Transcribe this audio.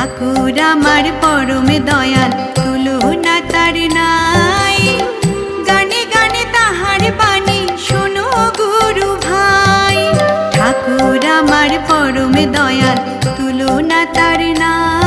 ঠাকুর আমার পরম দয়াল, তুলনা তার নাই। গানে গানে তাহার বাণী শোনো গুরু ভাই। ঠাকুর আমার পরম দয়াল, তুলনা তার নাই।